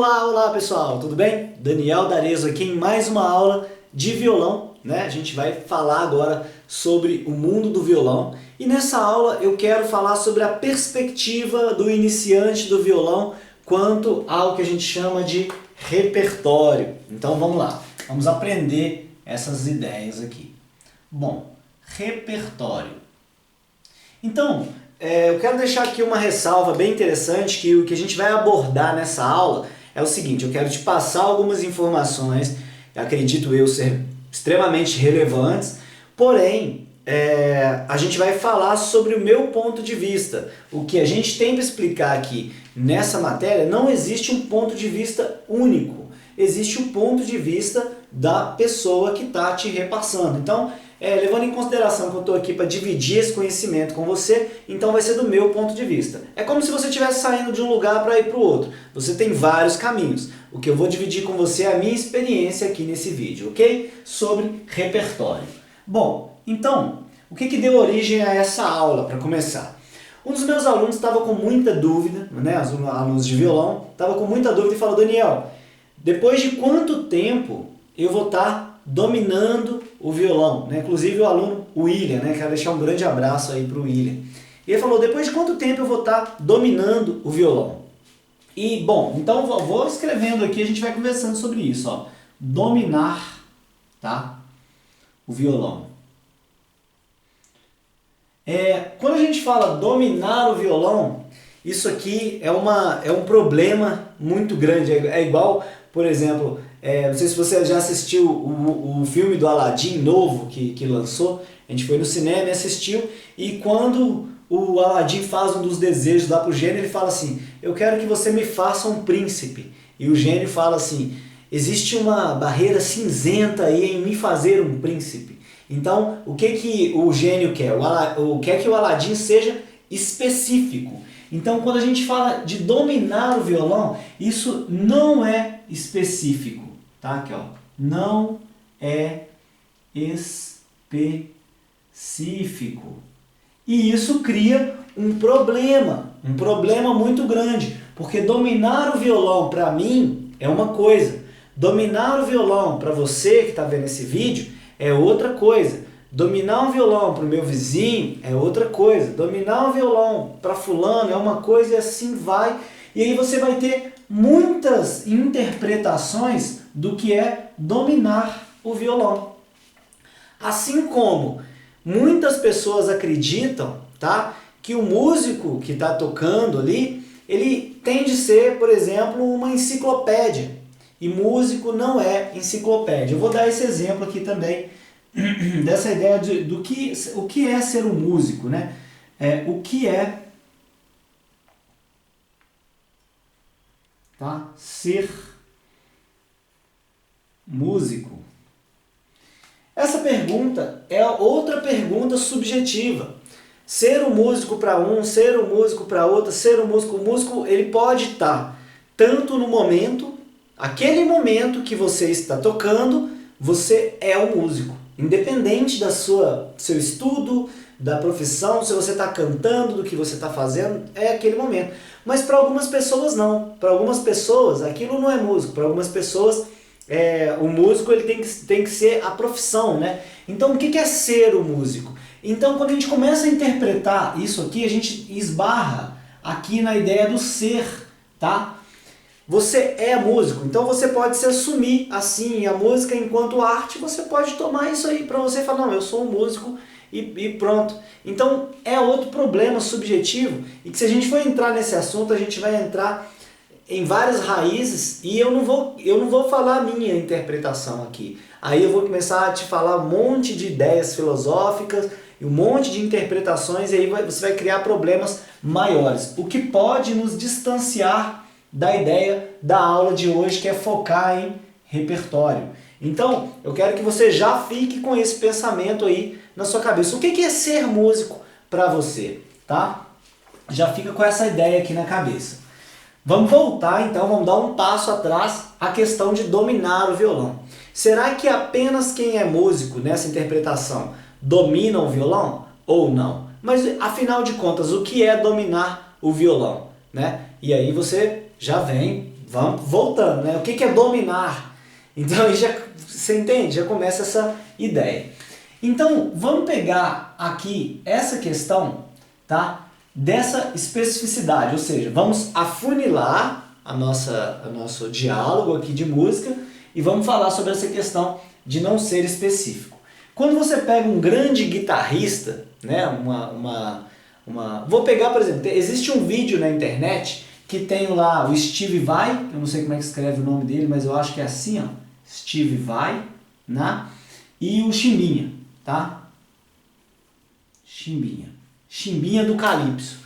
Olá, olá pessoal, tudo bem? Daniel D'Arezzo aqui em mais uma aula de violão, né? A gente vai falar agora sobre o mundo do violão e nessa aula eu quero falar sobre a perspectiva do iniciante do violão quanto ao que a gente chama de repertório. Então vamos lá, vamos aprender essas ideias aqui. Bom, repertório. Então, eu quero deixar aqui uma ressalva bem interessante que o que a gente vai abordar nessa aula é o seguinte: eu quero te passar algumas informações, acredito eu ser extremamente relevantes, porém a gente vai falar sobre o meu ponto de vista. O que a gente tem para explicar aqui nessa matéria, não existe um ponto de vista único, existe o ponto de vista da pessoa que está te repassando. Então, levando em consideração que eu estou aqui para dividir esse conhecimento com você, então vai ser do meu ponto de vista. É como se você estivesse saindo de um lugar para ir para o outro. Você tem vários caminhos. O que eu vou dividir com você é a minha experiência aqui nesse vídeo, ok? Sobre repertório. Bom, então, o que deu origem a essa aula, para começar? Um dos meus alunos estava com muita dúvida, né, os alunos de violão, estava com muita dúvida e falou: Daniel, depois de quanto tempo eu vou estar dominando o violão, né? Inclusive o aluno William, né? Quero deixar um grande abraço aí para o William. E ele falou: depois de quanto tempo eu vou estar dominando o violão? E bom, então vou escrevendo aqui, a gente vai conversando sobre isso, ó. Dominar, tá? O violão. Quando a gente fala dominar o violão, isso aqui é um problema muito grande. É igual, por exemplo, não sei se você já assistiu o filme do Aladdin novo que lançou. A gente foi no cinema e assistiu, e quando o Aladdin faz um dos desejos lá pro gênio, ele fala assim: eu quero que você me faça um príncipe. E o gênio fala assim: existe uma barreira cinzenta aí em me fazer um príncipe. Então, o que o gênio quer? Quer que o Aladdin seja específico. Então, quando a gente fala de dominar o violão, isso não é específico, tá? Aqui, ó. Não é específico. E isso cria um problema muito grande, porque dominar o violão para mim é uma coisa, dominar o violão para você que está vendo esse vídeo é outra coisa. Dominar um violão para o meu vizinho é outra coisa. Dominar um violão para fulano é uma coisa, e assim vai. E aí você vai ter muitas interpretações do que é dominar o violão. Assim como muitas pessoas acreditam, tá, que o músico que está tocando ali, ele tem de ser, por exemplo, uma enciclopédia. E músico não é enciclopédia. Eu vou dar esse exemplo aqui também, dessa ideia o que é ser um músico, né? O que é, tá, ser músico? Essa pergunta é outra pergunta subjetiva. Ser um músico para um, ser um músico para outro, ser um músico. O músico, ele pode estar tanto no momento, aquele momento que você está tocando, você é um músico. Independente da seu estudo, da profissão, se você está cantando, do que você está fazendo, é aquele momento. Mas para algumas pessoas não. Para algumas pessoas aquilo não é músico. Para algumas pessoas o músico ele tem que ser a profissão, né? Então o que é ser o músico? Então quando a gente começa a interpretar isso aqui, a gente esbarra aqui na ideia do ser, tá? Você é músico, então você pode se assumir assim, a música enquanto arte, você pode tomar isso aí para você falar: não, eu sou um músico e pronto. Então é outro problema subjetivo, e que se a gente for entrar nesse assunto, a gente vai entrar em várias raízes, e eu não vou falar a minha interpretação aqui. Aí eu vou começar a te falar um monte de ideias filosóficas e um monte de interpretações, e aí você vai criar problemas maiores, o que pode nos distanciar da ideia da aula de hoje, que é focar em repertório. Então, eu quero que você já fique com esse pensamento aí na sua cabeça. O que é ser músico para você, tá? Já fica com essa ideia aqui na cabeça. Vamos voltar então, vamos dar um passo atrás à questão de dominar o violão. Será que apenas quem é músico nessa interpretação domina o violão ou não? Mas afinal de contas, o que é dominar o violão, né? E aí você já vem Vamos voltando, né? O que é dominar? Então aí já, você entende? Já começa essa ideia. Então vamos pegar aqui essa questão, tá? Dessa especificidade, ou seja, vamos afunilar o nosso diálogo aqui de música e vamos falar sobre essa questão de não ser específico. Quando você pega um grande guitarrista, né, vou pegar, por exemplo, existe um vídeo na internet que tem lá o Steve Vai, eu não sei como é que escreve o nome dele, mas eu acho que é assim, ó, Steve Vai, né, e o Chimbinha, tá? Chimbinha do Calypso.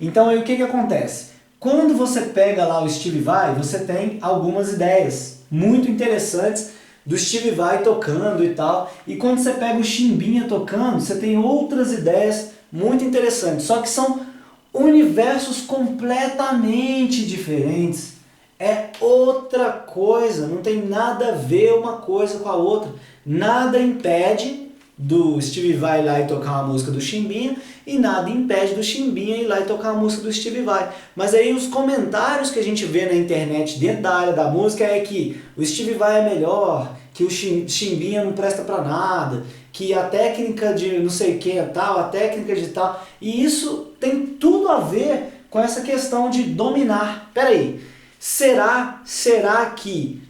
Então aí o que acontece? Quando você pega lá o Steve Vai, você tem algumas ideias muito interessantes do Steve Vai tocando e tal. E quando você pega o Chimbinha tocando, você tem outras ideias muito interessantes. Só que são universos completamente diferentes. É outra coisa, não tem nada a ver uma coisa com a outra. Nada impede do Steve Vai ir lá e tocar uma música do Chimbinha e nada impede do Chimbinha ir lá e tocar uma música do Steve Vai. Mas aí os comentários que a gente vê na internet dentro da área da música é que o Steve Vai é melhor, que o Chimbinha não presta pra nada, que a técnica de não sei o que é tal, a técnica de tal. E isso tem tudo a ver com essa questão de dominar. Peraí, será que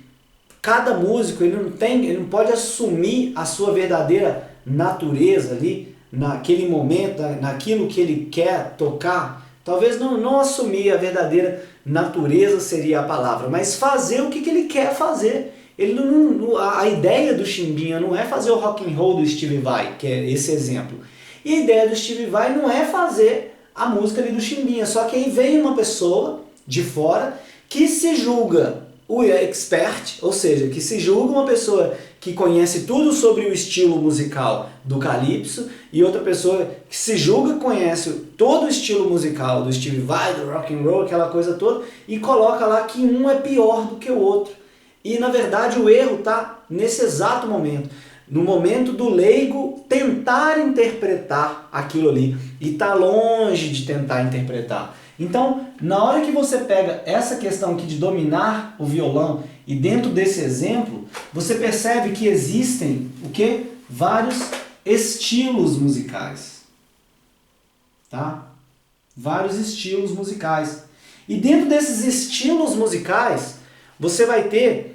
cada músico ele não pode assumir a sua verdadeira natureza ali, naquele momento, naquilo que ele quer tocar? Talvez não assumir a verdadeira natureza seria a palavra, mas fazer o que ele quer fazer. A ideia do Chimbinha não é fazer o rock and roll do Steve Vai, que é esse exemplo. E a ideia do Steve Vai não é fazer a música ali do Chimbinha, só que aí vem uma pessoa de fora que se julga o expert, ou seja, que se julga uma pessoa que conhece tudo sobre o estilo musical do Calypso e outra pessoa que se julga conhece todo o estilo musical do Steve Vai, do rock and roll, aquela coisa toda, e coloca lá que um é pior do que o outro. E na verdade o erro está nesse exato momento, no momento do leigo tentar interpretar aquilo ali e está longe de tentar interpretar. Então, na hora que você pega essa questão aqui de dominar o violão e dentro desse exemplo, você percebe que existem o quê? Vários estilos musicais. Tá? Vários estilos musicais. E dentro desses estilos musicais, você vai ter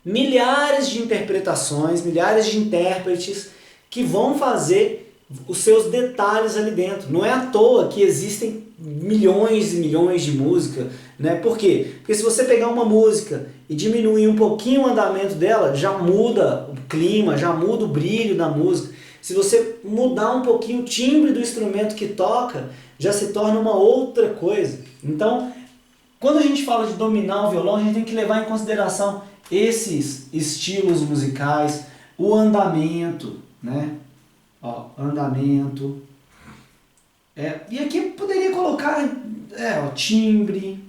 milhares de interpretações, milhares de intérpretes que vão fazer os seus detalhes ali dentro. Não é à toa que existem milhões e milhões de músicas, né? Por quê? Porque se você pegar uma música e diminuir um pouquinho o andamento dela, já muda o clima, já muda o brilho da música. Se você mudar um pouquinho o timbre do instrumento que toca, já se torna uma outra coisa. Então, quando a gente fala de dominar o violão, a gente tem que levar em consideração esses estilos musicais, o andamento, né? Ó, andamento. E aqui eu poderia colocar timbre.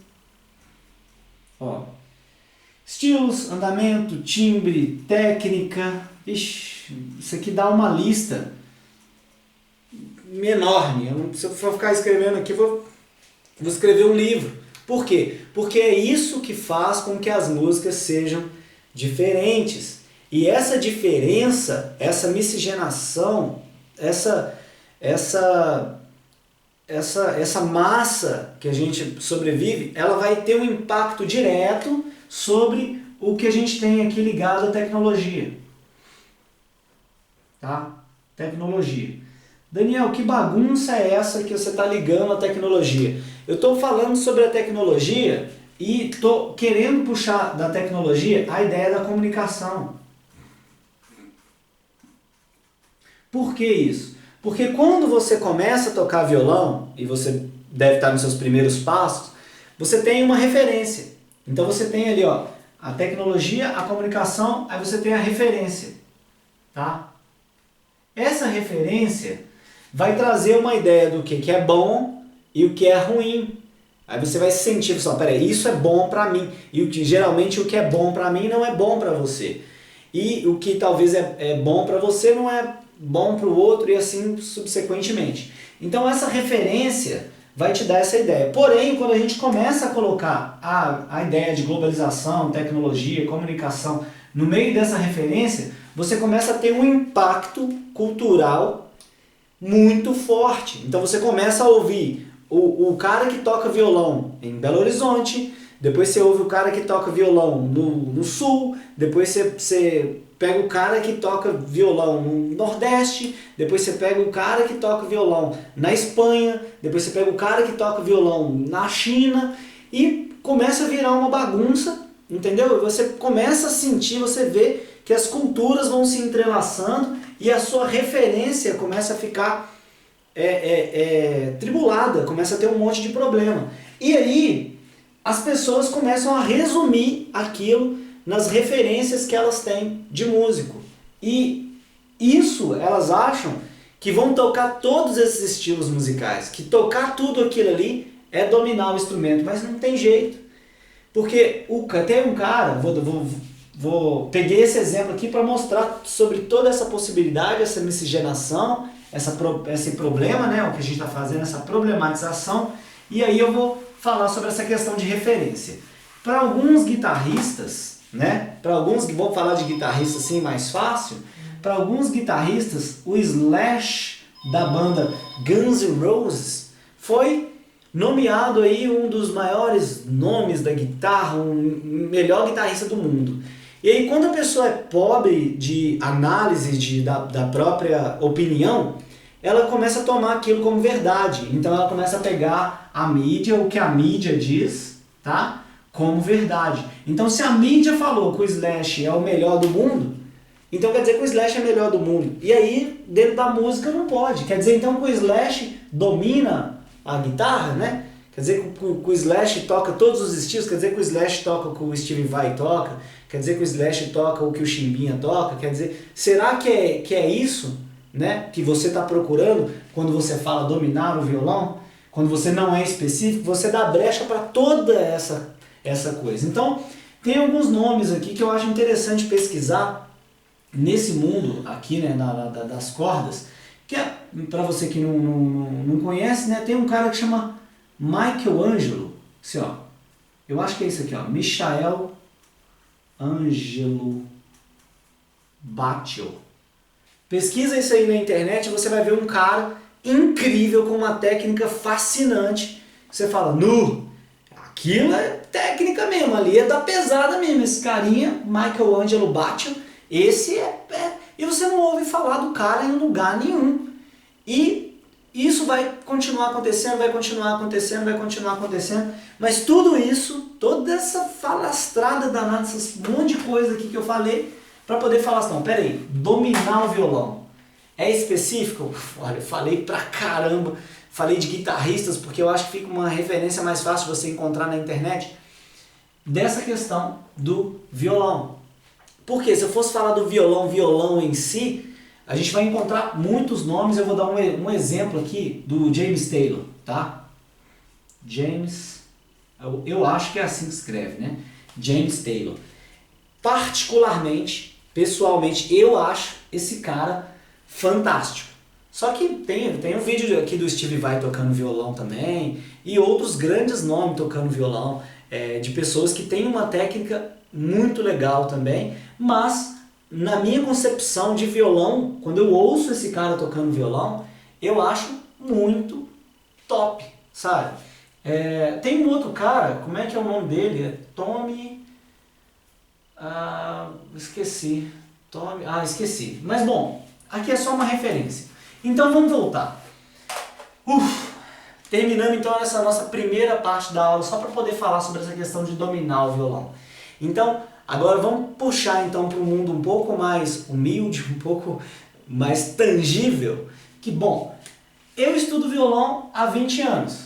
Ó, estilos, andamento, timbre, técnica. Ixi, isso aqui dá uma lista enorme. Se eu for ficar escrevendo aqui, vou escrever um livro. Por quê? Porque é isso que faz com que as músicas sejam diferentes. E essa diferença, essa miscigenação, essa massa que a gente sobrevive, ela vai ter um impacto direto sobre o que a gente tem aqui ligado à tecnologia. Tá? Tecnologia. Daniel, que bagunça é essa que você está ligando à tecnologia? Eu estou falando sobre a tecnologia e estou querendo puxar da tecnologia a ideia da comunicação. Por que isso? Porque quando você começa a tocar violão, e você deve estar nos seus primeiros passos, você tem uma referência. Então você tem ali, ó, a tecnologia, a comunicação, aí você tem a referência. Tá? Essa referência vai trazer uma ideia do que é bom e o que é ruim. Aí você vai se sentir, peraí, isso é bom pra mim. E geralmente o que é bom pra mim não é bom pra você. E o que talvez é bom pra você não é bom pro outro e assim subsequentemente. Então essa referência vai te dar essa ideia. Porém, quando a gente começa a colocar a ideia de globalização, tecnologia, comunicação no meio dessa referência, você começa a ter um impacto cultural muito forte. Então você começa a ouvir o cara que toca violão em Belo Horizonte, depois você ouve o cara que toca violão no Sul, depois você pega o cara que toca violão no Nordeste, depois você pega o cara que toca violão na Espanha, depois você pega o cara que toca violão na China e começa a virar uma bagunça, entendeu? E você começa a sentir, você vê que as culturas vão se entrelaçando e a sua referência começa a ficar tribulada, começa a ter um monte de problema. E aí as pessoas começam a resumir aquilo nas referências que elas têm de músico. E isso elas acham que vão tocar todos esses estilos musicais, que tocar tudo aquilo ali é dominar o instrumento, mas não tem jeito. Porque tem um cara, peguei esse exemplo aqui para mostrar sobre toda essa possibilidade, essa miscigenação, esse problema, né, o que a gente está fazendo, essa problematização, e aí eu vou falar sobre essa questão de referência. Para alguns guitarristas, né, vou falar de guitarrista assim mais fácil, para alguns guitarristas, o Slash da banda Guns N' Roses foi nomeado aí um dos maiores nomes da guitarra, o melhor guitarrista do mundo. E aí quando a pessoa é pobre de análise da própria opinião, ela começa a tomar aquilo como verdade. Então ela começa a pegar a mídia, o que a mídia diz, tá? Como verdade. Então se a mídia falou que o Slash é o melhor do mundo, então quer dizer que o Slash é o melhor do mundo. E aí dentro da música não pode. Quer dizer então que o Slash domina a guitarra, né? Quer dizer que o Slash toca todos os estilos, quer dizer que o Slash toca o que o Steve Vai toca, quer dizer que o Slash toca o que o Chimbinha toca, quer dizer, será que é isso, né, que você está procurando quando você fala dominar o violão? Quando você não é específico, você dá brecha para toda essa coisa. Então, tem alguns nomes aqui que eu acho interessante pesquisar nesse mundo aqui, né, das cordas, que é, para você que não conhece, né, tem um cara que chama Michelangelo, assim, ó, eu acho que é isso aqui, ó, Michelangelo Batio. Pesquisa isso aí na internet e você vai ver um cara incrível, com uma técnica fascinante. Você fala, aquilo é técnica mesmo, ali é da pesada mesmo, esse carinha, Michelangelo Batio, esse e você não ouve falar do cara em lugar nenhum. E isso vai continuar acontecendo, vai continuar acontecendo, mas tudo isso, toda essa falastrada danada, esse monte de coisa aqui que eu falei, para poder falar assim, não, peraí, dominar o violão é específico? Olha, eu falei pra caramba, falei de guitarristas, porque eu acho que fica uma referência mais fácil de você encontrar na internet, dessa questão do violão. Porque se eu fosse falar do violão em si, a gente vai encontrar muitos nomes. Eu vou dar um exemplo aqui do James Taylor, tá? James, eu acho que é assim que escreve, né? James Taylor. Particularmente, pessoalmente, eu acho esse cara fantástico. Só que tem um vídeo aqui do Steve Vai tocando violão também, e outros grandes nomes tocando violão, de pessoas que têm uma técnica muito legal também, mas na minha concepção de violão, quando eu ouço esse cara tocando violão, eu acho muito top, sabe? Tem um outro cara, como é que é o nome dele? É Tommy... esqueci. Esqueci. Mas bom, aqui é só uma referência. Então vamos voltar. Terminando então essa nossa primeira parte da aula, só para poder falar sobre essa questão de dominar o violão. Então, agora vamos puxar então para um mundo um pouco mais humilde, um pouco mais tangível. Que bom, eu estudo violão há 20 anos.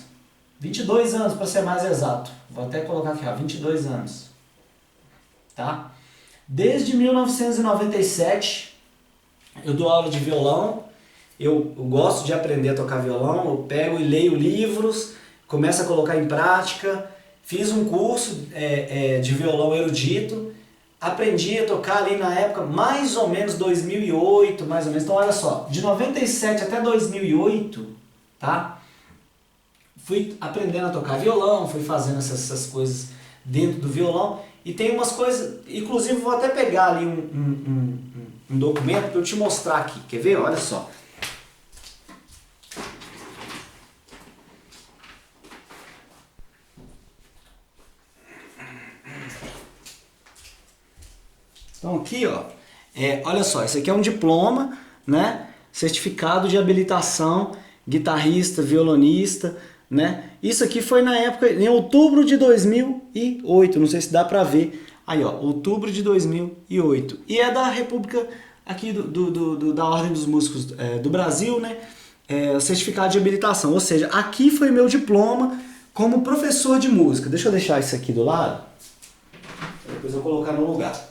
22 anos para ser mais exato. Vou até colocar aqui, 22 anos. Tá? Desde 1997 eu dou aula de violão. Eu gosto de aprender a tocar violão. Eu pego e leio livros, começo a colocar em prática. Fiz um curso de violão erudito, aprendi a tocar ali na época, mais ou menos 2008, mais ou menos. Então olha só, de 97 até 2008, tá? fui aprendendo a tocar violão, fui fazendo essas coisas dentro do violão. E tem umas coisas, inclusive vou até pegar ali um documento para eu te mostrar aqui. Quer ver? Olha só. Então aqui, ó, olha só, isso aqui é um diploma, né? Certificado de habilitação, guitarrista, violonista, né? Isso aqui foi na época, em outubro de 2008, não sei se dá pra ver. Aí, ó, outubro de 2008. E é da República aqui da Ordem dos Músicos do Brasil, né? Certificado de habilitação, ou seja, aqui foi meu diploma como professor de música. Deixa eu deixar isso aqui do lado, depois eu vou colocar no lugar.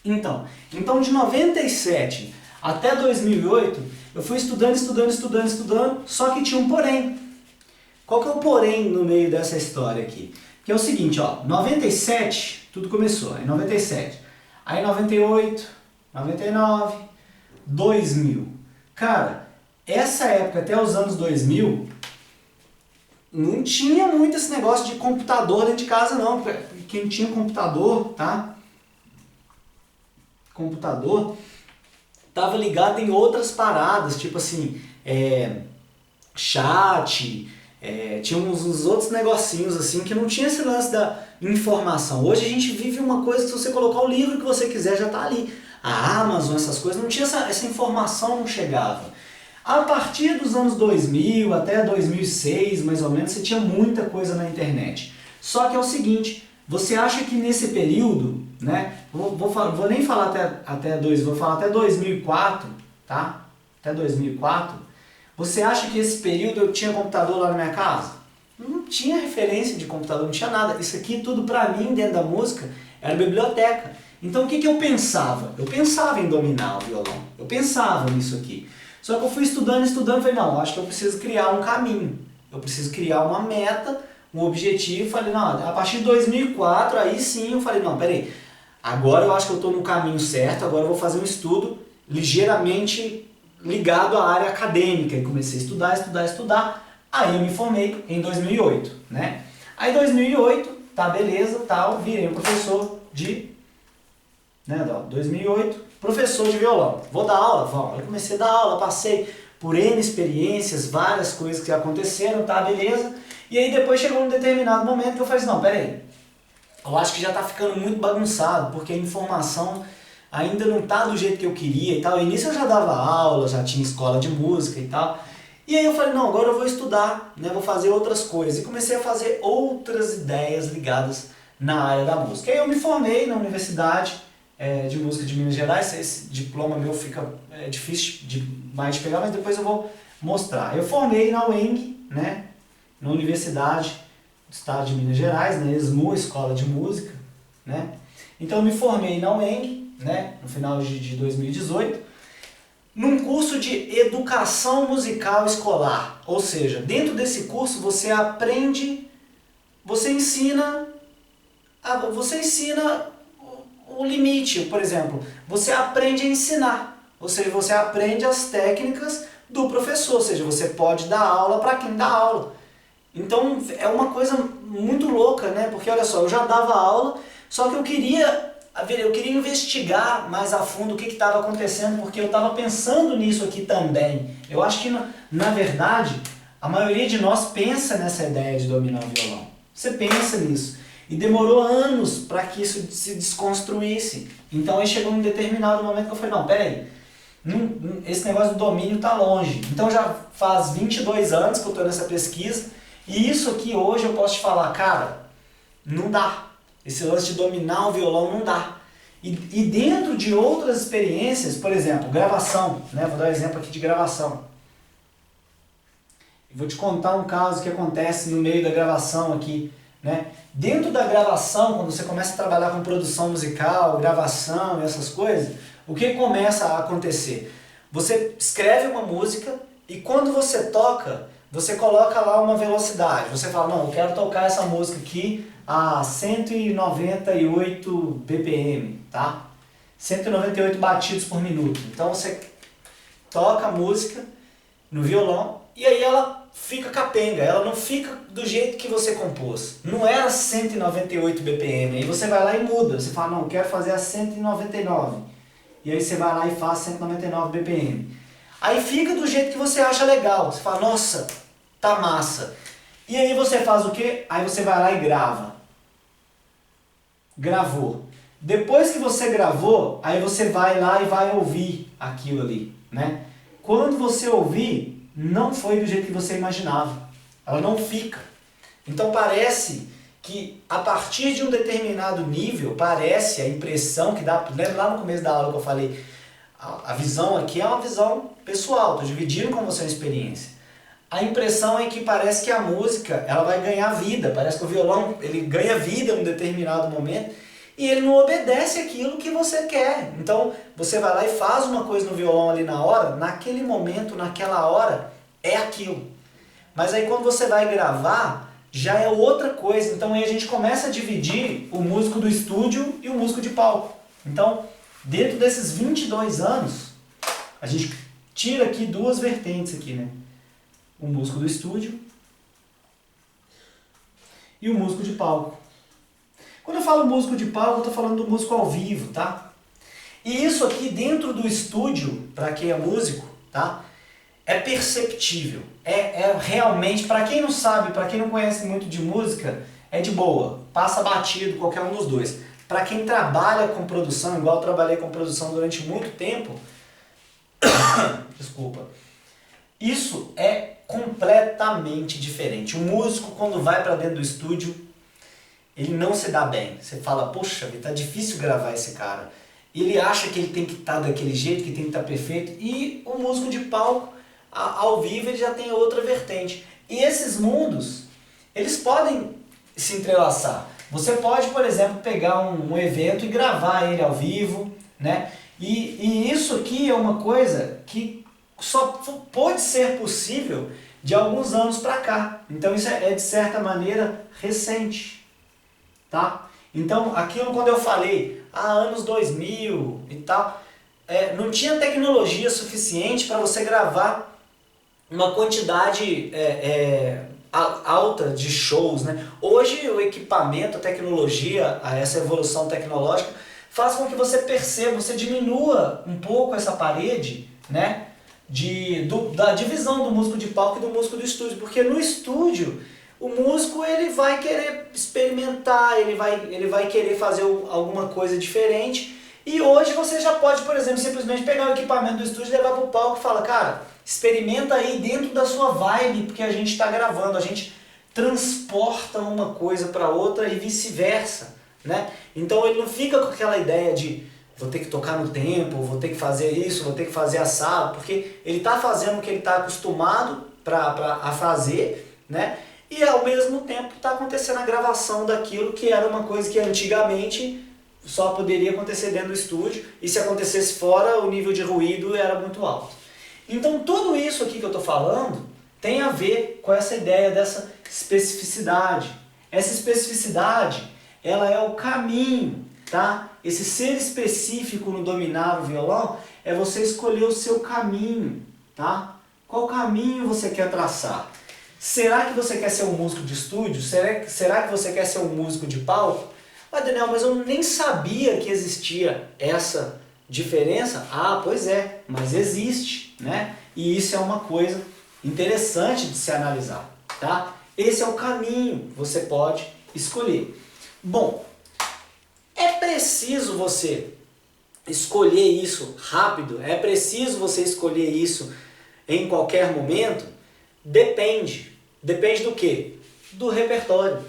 Então de 97 até 2008, eu fui estudando, só que tinha um porém. Qual que é o porém no meio dessa história aqui? Que é o seguinte, ó, 97, tudo começou, em 97. Aí 98, 99, 2000. Cara, essa época até os anos 2000, não tinha muito esse negócio de computador dentro de casa não. Quem tinha computador, tá? Computador, tava ligado em outras paradas, tipo assim, chat, tinha uns outros negocinhos assim, que não tinha esse lance da informação. Hoje a gente vive uma coisa que se você colocar o livro que você quiser já tá ali. A Amazon, essas coisas, não tinha essa informação, não chegava. A partir dos anos 2000 até 2006, mais ou menos, você tinha muita coisa na internet. Só que é o seguinte, você acha que nesse período, né, vou nem falar vou falar até 2004, tá? Até 2004. Você acha que esse período eu tinha computador lá na minha casa? Não tinha referência de computador, não tinha nada. Isso aqui tudo pra mim, dentro da música, era biblioteca. Então o que eu pensava? Eu pensava em dominar o violão. Eu pensava nisso aqui. Só que eu fui estudando, falei, não, acho que eu preciso criar um caminho. Eu preciso criar uma meta, um objetivo. Falei, não, a partir de 2004, aí sim eu falei, não, peraí. Agora eu acho que eu estou no caminho certo, agora eu vou fazer um estudo ligeiramente ligado à área acadêmica. E comecei a estudar. Aí eu me formei em 2008, né? Aí em 2008, tá, beleza, tal, virei um professor de... 2008, professor de violão. Vou dar aula? Vamos. Eu comecei a dar aula, passei por N experiências, várias coisas que aconteceram, tá, beleza? E aí depois chegou um determinado momento que eu falei assim, não, peraí, eu acho que já tá ficando muito bagunçado, porque a informação ainda não tá do jeito que eu queria e tal. No início eu já dava aula, já tinha escola de música e tal. E aí eu falei, não, agora eu vou estudar, né, vou fazer outras coisas. E comecei a fazer outras ideias ligadas na área da música. Aí eu me formei na Universidade de Música de Minas Gerais. Esse diploma meu fica difícil demais de pegar, mas depois eu vou mostrar. Eu formei na UENG, né, na Universidade do Estado de Minas Gerais, na ESMU, Escola de Música, né. Então eu me formei na UENG, né, no final de 2018, num curso de educação musical escolar. Ou seja, dentro desse curso você aprende, você ensina o limite, por exemplo, você aprende a ensinar, ou seja, você aprende as técnicas do professor, ou seja, você pode dar aula para quem dá aula. Então é uma coisa muito louca, né? Porque olha só, eu já dava aula, só que eu queria investigar mais a fundo o que estava acontecendo, porque eu estava pensando nisso aqui também. Eu acho que, na verdade, a maioria de nós pensa nessa ideia de dominar o violão. Você pensa nisso. E demorou anos para que isso se desconstruísse. Então aí chegou um determinado momento que eu falei, não, peraí, esse negócio do domínio está longe. Então já faz 22 anos que eu estou nessa pesquisa, e isso aqui hoje eu posso te falar, cara, não dá. Esse lance de dominar o violão não dá. E dentro de outras experiências, por exemplo, gravação, né? Vou dar um exemplo aqui de gravação. Vou te contar um caso que acontece no meio da gravação aqui, né? Dentro da gravação, quando você começa a trabalhar com produção musical, gravação e essas coisas, o que começa a acontecer? Você escreve uma música e quando você toca, você coloca lá uma velocidade. Você fala, não, eu quero tocar essa música aqui a 198 BPM, tá? 198 batidos por minuto. Então você toca a música no violão e aí ela fica capenga, ela não fica do jeito que você compôs. Não era 198 BPM, aí você vai lá e muda, você fala, não, eu quero fazer a 199. E aí você vai lá e faz 199 BPM. Aí fica do jeito que você acha legal, você fala, nossa, tá massa. E aí você faz o quê? Aí você vai lá e grava. Gravou. Depois que você gravou, aí você vai lá e vai ouvir aquilo ali, né? Quando você ouvir, não foi do jeito que você imaginava. Ela não fica. Então parece que a partir de um determinado nível, parece a impressão que dá... Lembra lá no começo da aula que eu falei, a visão aqui é uma visão pessoal, estou dividindo com você uma experiência. A impressão é que parece que a música ela vai ganhar vida, parece que o violão ele ganha vida em um determinado momento e ele não obedece aquilo que você quer. Então você vai lá e faz uma coisa no violão ali na hora, naquele momento, naquela hora, é aquilo. Mas aí quando você vai gravar, já é outra coisa. Então aí a gente começa a dividir o músico do estúdio e o músico de palco. Então, dentro desses 22 anos, a gente tira aqui duas vertentes aqui, né? O músico do estúdio e o músico de palco. Quando eu falo músico de palco, eu estou falando do músico ao vivo, tá? E isso aqui dentro do estúdio, para quem é músico, tá? É perceptível. É realmente, para quem não sabe, para quem não conhece muito de música, é de boa. Passa batido qualquer um dos dois. Para quem trabalha com produção, igual eu trabalhei com produção durante muito tempo, desculpa, isso é completamente diferente. O músico, quando vai para dentro do estúdio, ele não se dá bem. Você fala, poxa, tá difícil gravar esse cara. Ele acha que ele tem que estar daquele jeito, que tem que estar perfeito. E o músico de palco, ao vivo, ele já tem outra vertente. E esses mundos, eles podem se entrelaçar. Você pode, por exemplo, pegar um evento e gravar ele ao vivo, né? E isso aqui é uma coisa que só pode ser possível de alguns anos para cá. Então isso é de certa maneira recente, tá? Então aquilo quando eu falei, anos 2000 e tal, não tinha tecnologia suficiente para você gravar uma quantidade alta de shows, né? Hoje o equipamento, a tecnologia, essa evolução tecnológica faz com que você perceba, você diminua um pouco essa parede, né? Da divisão do músico de palco e do músico do estúdio, porque no estúdio o músico ele vai querer experimentar, ele vai querer fazer alguma coisa diferente, e hoje você já pode, por exemplo, simplesmente pegar o equipamento do estúdio, levar para o palco e falar, cara, experimenta aí dentro da sua vibe, porque a gente está gravando, a gente transporta uma coisa para outra e vice-versa, né? Então ele não fica com aquela ideia de vou ter que tocar no tempo, vou ter que fazer isso, vou ter que fazer assado, porque ele está fazendo o que ele está acostumado a fazer, né? E ao mesmo tempo está acontecendo a gravação daquilo que era uma coisa que antigamente só poderia acontecer dentro do estúdio, e se acontecesse fora, o nível de ruído era muito alto. Então tudo isso aqui que eu estou falando tem a ver com essa ideia dessa especificidade. Essa especificidade, ela é o caminho, tá? Esse ser específico no dominar o violão é você escolher o seu caminho, tá? Qual caminho você quer traçar? Será que você quer ser um músico de estúdio? Será que você quer ser um músico de palco? Ah, Daniel, mas eu nem sabia que existia essa diferença. Ah, pois é, mas existe, né? E isso é uma coisa interessante de se analisar, tá? Esse é o caminho que você pode escolher. Bom, é preciso você escolher isso rápido? É preciso você escolher isso em qualquer momento? Depende. Depende do quê? Do repertório.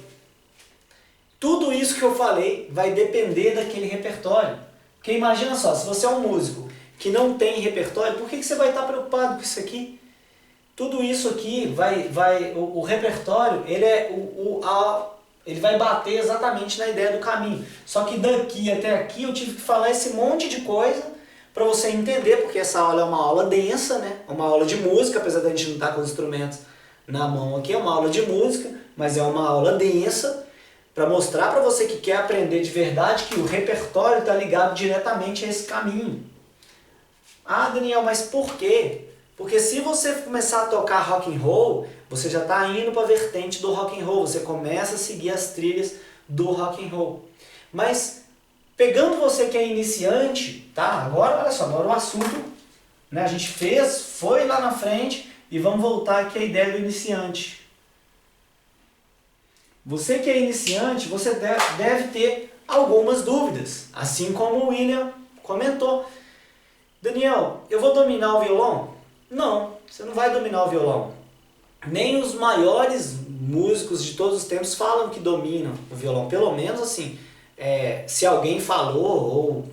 Tudo isso que eu falei vai depender daquele repertório. Porque imagina só, se você é um músico que não tem repertório, por que você vai estar preocupado com isso aqui? Tudo isso aqui o repertório, ele vai bater exatamente na ideia do caminho. Só que daqui até aqui eu tive que falar esse monte de coisa para você entender, porque essa aula é uma aula densa, né? É uma aula de música, apesar da gente não estar com os instrumentos na mão aqui, é uma aula de música, mas é uma aula densa para mostrar para você que quer aprender de verdade que o repertório está ligado diretamente a esse caminho. Ah, Daniel, mas por quê? Porque se você começar a tocar rock and roll, você já está indo para a vertente do rock and roll, você começa a seguir as trilhas do rock and roll. Mas pegando você que é iniciante, tá? Agora, olha só, agora o assunto, né, a gente foi lá na frente e vamos voltar aqui à ideia do iniciante. Você que é iniciante, você deve ter algumas dúvidas, assim como o William comentou. Daniel, eu vou dominar o violão? Não, você não vai dominar o violão. Nem os maiores músicos de todos os tempos falam que dominam o violão. Pelo menos assim, se alguém falou ou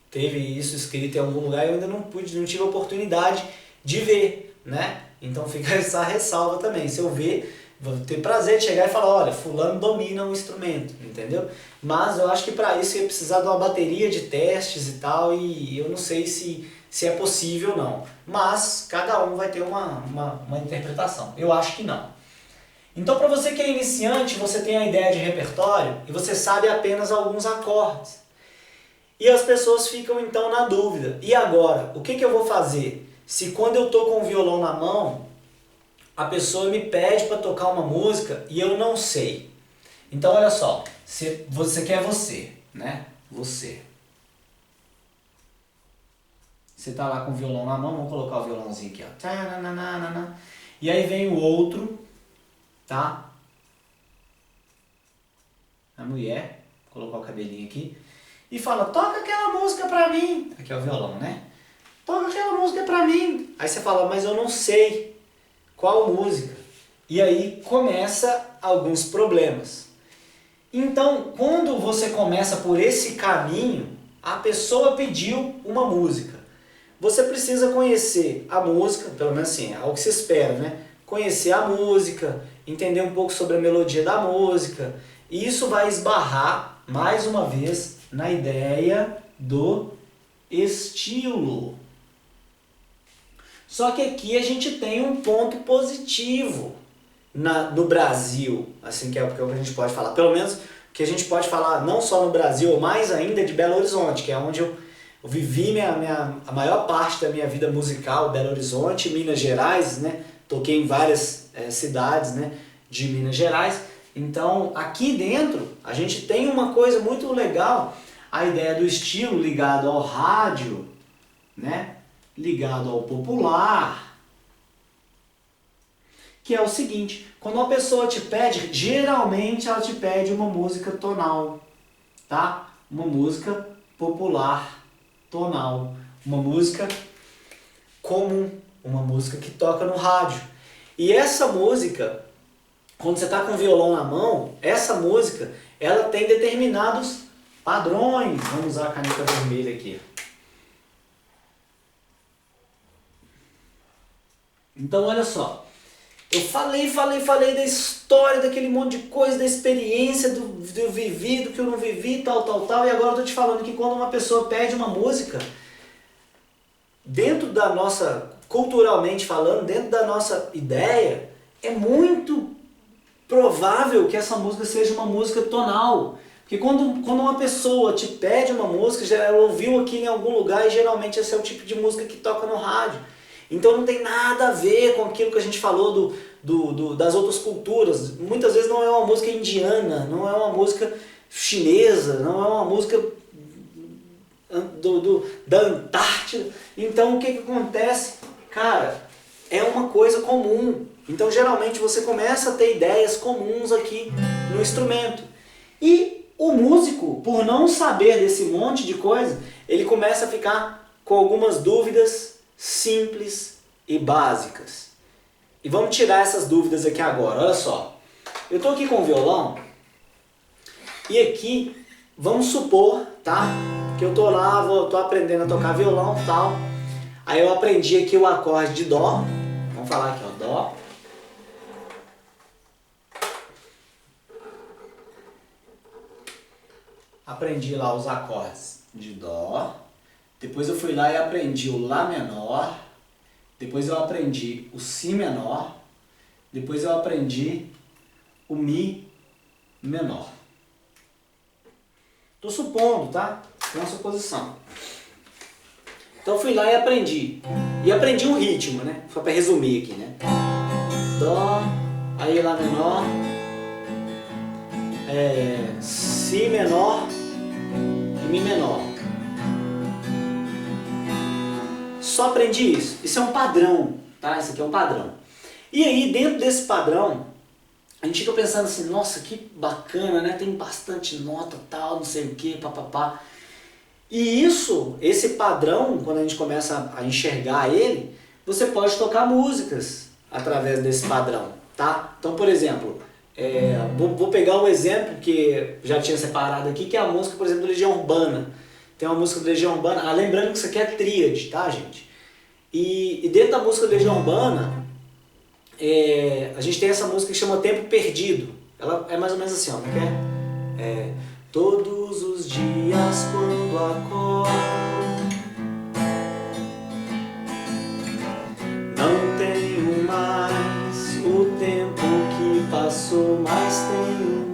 teve isso escrito em algum lugar, eu ainda não tive a oportunidade de ver, né? Então fica essa ressalva também. Se eu ver, vou ter prazer de chegar e falar, olha, fulano domina o instrumento, entendeu? Mas eu acho que para isso ia precisar de uma bateria de testes e tal, e eu não sei se é possível ou não. Mas cada um vai ter uma interpretação. Eu acho que não. Então, para você que é iniciante, você tem a ideia de repertório e você sabe apenas alguns acordes. E as pessoas ficam então na dúvida. E agora, o que eu vou fazer? Se quando eu estou com o violão na mão, a pessoa me pede para tocar uma música e eu não sei. Então, olha só, você quer né? Você tá lá com o violão na mão, vamos colocar o violãozinho aqui, ó. E aí vem o outro, tá? A mulher, vou colocar o cabelinho aqui, e fala, toca aquela música pra mim. Aqui é o violão, né? Toca aquela música pra mim. Aí você fala, mas eu não sei qual música. E aí começa alguns problemas. Então, quando você começa por esse caminho, a pessoa pediu uma música. Você precisa conhecer a música, pelo menos assim, é o que se espera, né? Conhecer a música, entender um pouco sobre a melodia da música. E isso vai esbarrar, mais uma vez, na ideia do estilo. Só que aqui a gente tem um ponto positivo no Brasil, assim que é o que a gente pode falar. Pelo menos que a gente pode falar não só no Brasil, mais ainda de Belo Horizonte, que é onde eu vivi a maior parte da minha vida musical, Belo Horizonte, Minas Gerais, né? Toquei em várias cidades, né, de Minas Gerais. Então, aqui dentro, a gente tem uma coisa muito legal, a ideia do estilo ligado ao rádio, né, ligado ao popular, que é o seguinte, quando uma pessoa te pede, geralmente ela te pede uma música tonal, tá? Uma música popular tonal, uma música comum, uma música que toca no rádio. E essa música, quando você está com o violão na mão, essa música, ela tem determinados padrões. Vamos usar a caneta vermelha aqui. Então, olha só. Eu falei da história, daquele monte de coisa, da experiência, do eu vivi, do que eu não vivi, tal, e agora eu estou te falando que quando uma pessoa pede uma música, dentro da nossa, culturalmente falando, dentro da nossa ideia, é muito provável que essa música seja uma música tonal. Porque quando uma pessoa te pede uma música, ela ouviu aqui em algum lugar e geralmente esse é o tipo de música que toca no rádio. Então não tem nada a ver com aquilo que a gente falou das outras culturas. Muitas vezes não é uma música indiana, não é uma música chinesa, não é uma música da Antártida. Então o que acontece? Cara, é uma coisa comum. Então geralmente você começa a ter ideias comuns aqui no instrumento. E o músico, por não saber desse monte de coisa, ele começa a ficar com algumas dúvidas simples e básicas. E vamos tirar essas dúvidas aqui agora. Olha só, eu estou aqui com o violão e aqui, vamos supor, tá? Que eu estou lá, estou aprendendo a tocar violão e tal. Aí eu aprendi aqui o acorde de Dó. Vamos falar aqui, ó, Dó. Aprendi lá os acordes de Dó. Depois eu fui lá e aprendi o Lá menor. Depois eu aprendi o Si menor. Depois eu aprendi o Mi menor. Estou supondo, tá? É uma suposição. Então eu fui lá e aprendi. E aprendi um ritmo, né? Só para resumir aqui, né? Dó, aí Lá menor, Si menor e Mi menor. Só aprendi isso. Isso é um padrão, tá? Isso aqui é um padrão. E aí, dentro desse padrão, a gente fica pensando assim, nossa, que bacana, né? Tem bastante nota, tal, não sei o que, papapá. E isso, esse padrão, quando a gente começa a enxergar ele, você pode tocar músicas através desse padrão, tá? Então, por exemplo, vou pegar um exemplo que já tinha separado aqui, que é a música, por exemplo, do Legião Urbana. Tem uma música do Legião Urbana, lembrando que isso aqui é tríade, tá, gente? E dentro da música do Legião Urbana, a gente tem essa música que chama Tempo Perdido. Ela é mais ou menos assim, ó, não é? Todos os dias quando acordo, não tenho mais o tempo que passou, mas tenho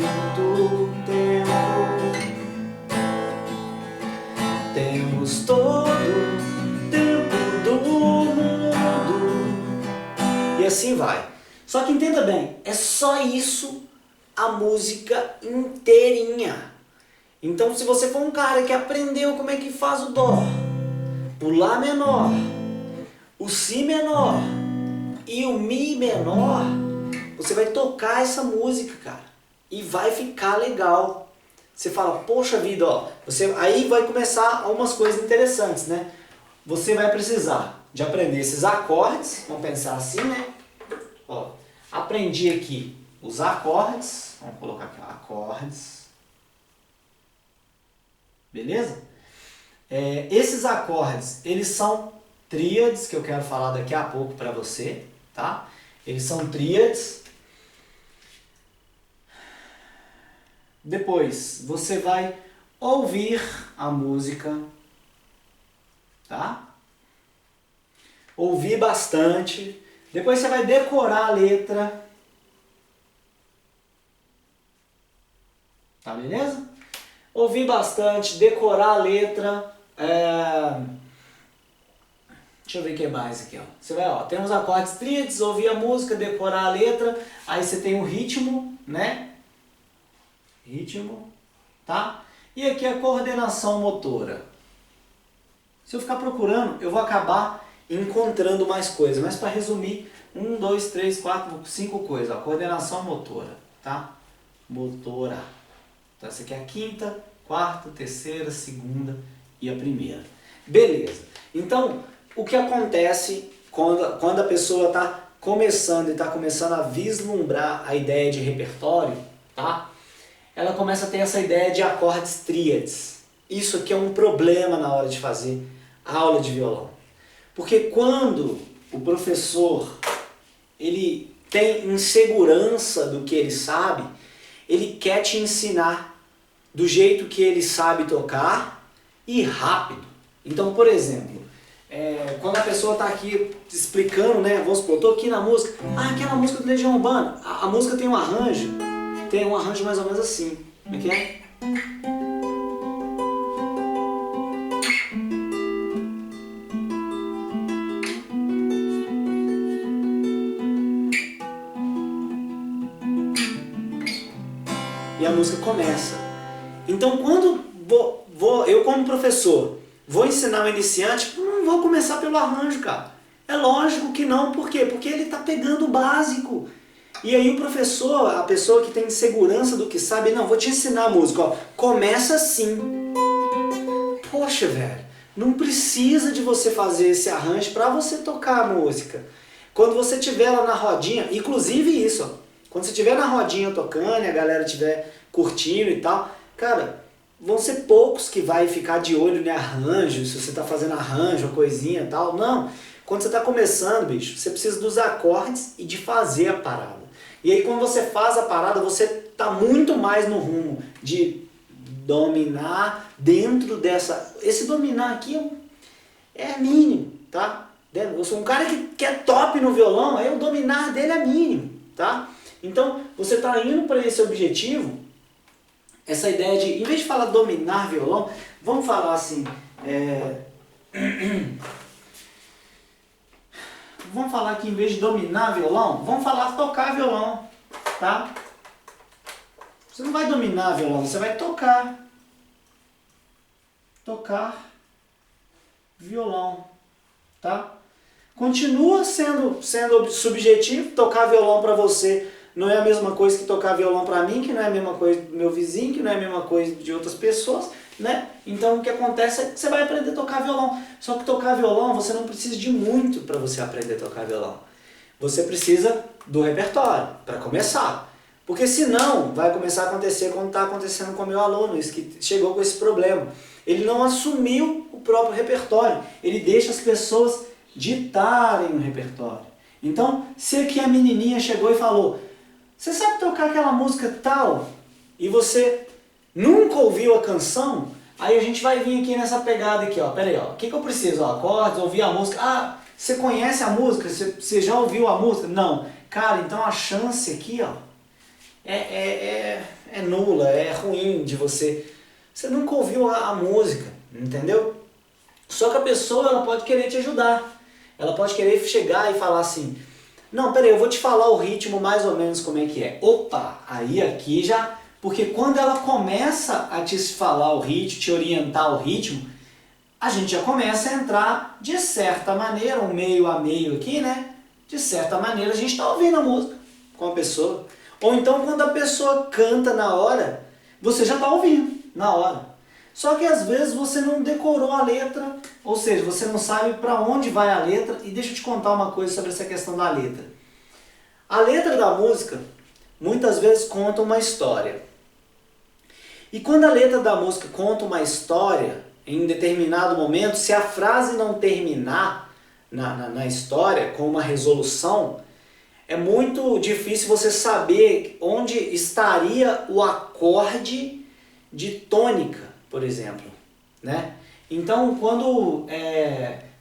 muito tempo. Temos todo o tempo do mundo. E assim vai. Só que entenda bem, é só isso a música inteirinha. Então, se você for um cara que aprendeu como é que faz o Dó, o Lá menor, o Si menor e o Mi menor, você vai tocar essa música, cara, e vai ficar legal. Você fala, poxa vida, ó, aí vai começar umas coisas interessantes, né? Você vai precisar de aprender esses acordes, vamos pensar assim, né? Ó, aprendi aqui os acordes, vamos colocar aqui, ó, acordes, beleza? Esses acordes, eles são tríades, que eu quero falar daqui a pouco para você, tá? Eles são tríades. Depois, você vai ouvir a música, tá? Ouvir bastante. Depois você vai decorar a letra. Tá, beleza? Ouvir bastante, decorar a letra. Deixa eu ver o que mais aqui, ó. Você vai, ó, tem os acordes tríades, ouvir a música, decorar a letra. Aí você tem o ritmo, né? Ritmo, tá? E aqui a coordenação motora. Se eu ficar procurando, eu vou acabar encontrando mais coisas. Mas para resumir, 1, 2, 3, 4, 5 coisas. A coordenação motora, tá? Motora. Então essa aqui é a quinta, quarta, terceira, segunda e a primeira. Beleza. Então, o que acontece quando a pessoa está começando e está começando a vislumbrar a ideia de repertório, tá? Ela começa a ter essa ideia de acordes tríades. Isso aqui é um problema na hora de fazer aula de violão. Porque quando o professor ele tem insegurança do que ele sabe, ele quer te ensinar do jeito que ele sabe tocar e rápido. Então, por exemplo, quando a pessoa está aqui explicando, né, vamos supor, eu estou aqui na música, aquela música do Legião Urbana, a música tem um arranjo mais ou menos assim. Como é que é? E a música começa. Então, quando eu como professor vou ensinar um iniciante, não vou começar pelo arranjo, cara. É lógico que não. Por quê? Porque ele está pegando o básico. E aí o professor, a pessoa que tem segurança do que sabe, não, vou te ensinar a música, ó, começa assim. Poxa, velho, não precisa de você fazer esse arranjo para você tocar a música. Quando você estiver lá na rodinha, inclusive isso, ó, quando você estiver na rodinha tocando e a galera estiver curtindo e tal, cara, vão ser poucos que vai ficar de olho em arranjo, se você está fazendo arranjo, uma coisinha e tal, não. Quando você está começando, bicho, você precisa dos acordes e de fazer a parada. E aí quando você faz a parada, você está muito mais no rumo de dominar dentro dessa... Esse dominar aqui é mínimo, tá? Eu sou um cara que é top no violão, aí o dominar dele é mínimo, tá? Então, você está indo para esse objetivo, essa ideia de, em vez de falar dominar violão, vamos falar assim, vamos falar que em vez de dominar violão, vamos falar tocar violão, tá? Você não vai dominar violão, você vai tocar. Tocar violão, tá? Continua sendo subjetivo, tocar violão para você não é a mesma coisa que tocar violão para mim, que não é a mesma coisa do meu vizinho, que não é a mesma coisa de outras pessoas, né? Então o que acontece é que você vai aprender a tocar violão. Só que tocar violão você não precisa de muito para você aprender a tocar violão. Você precisa do repertório, para começar. Porque senão vai começar a acontecer como está acontecendo com o meu aluno, isso que chegou com esse problema. Ele não assumiu o próprio repertório, ele deixa as pessoas ditarem o repertório. Então, se aqui a menininha chegou e falou, você sabe tocar aquela música tal? E você nunca ouviu a canção? Aí a gente vai vir aqui nessa pegada aqui, ó. Pera aí, ó. O que eu preciso? Ó, acordes, ouvir a música. Ah, você conhece a música? Você já ouviu a música? Não. Cara, então a chance aqui, ó, é nula, é ruim de você. Você nunca ouviu a música, entendeu? Só que a pessoa ela pode querer te ajudar. Ela pode querer chegar e falar assim, não, peraí, eu vou te falar o ritmo mais ou menos como é que é. Opa, aí aqui já... Porque quando ela começa a te falar o ritmo, te orientar o ritmo, a gente já começa a entrar, de certa maneira, um meio a meio aqui, né? De certa maneira a gente está ouvindo a música com a pessoa. Ou então quando a pessoa canta na hora, você já está ouvindo na hora. Só que às vezes você não decorou a letra, ou seja, você não sabe para onde vai a letra. E deixa eu te contar uma coisa sobre essa questão da letra. A letra da música muitas vezes conta uma história. E quando a letra da música conta uma história, em um determinado momento, se a frase não terminar na história com uma resolução, é muito difícil você saber onde estaria o acorde de tônica, por exemplo, né? Então, quando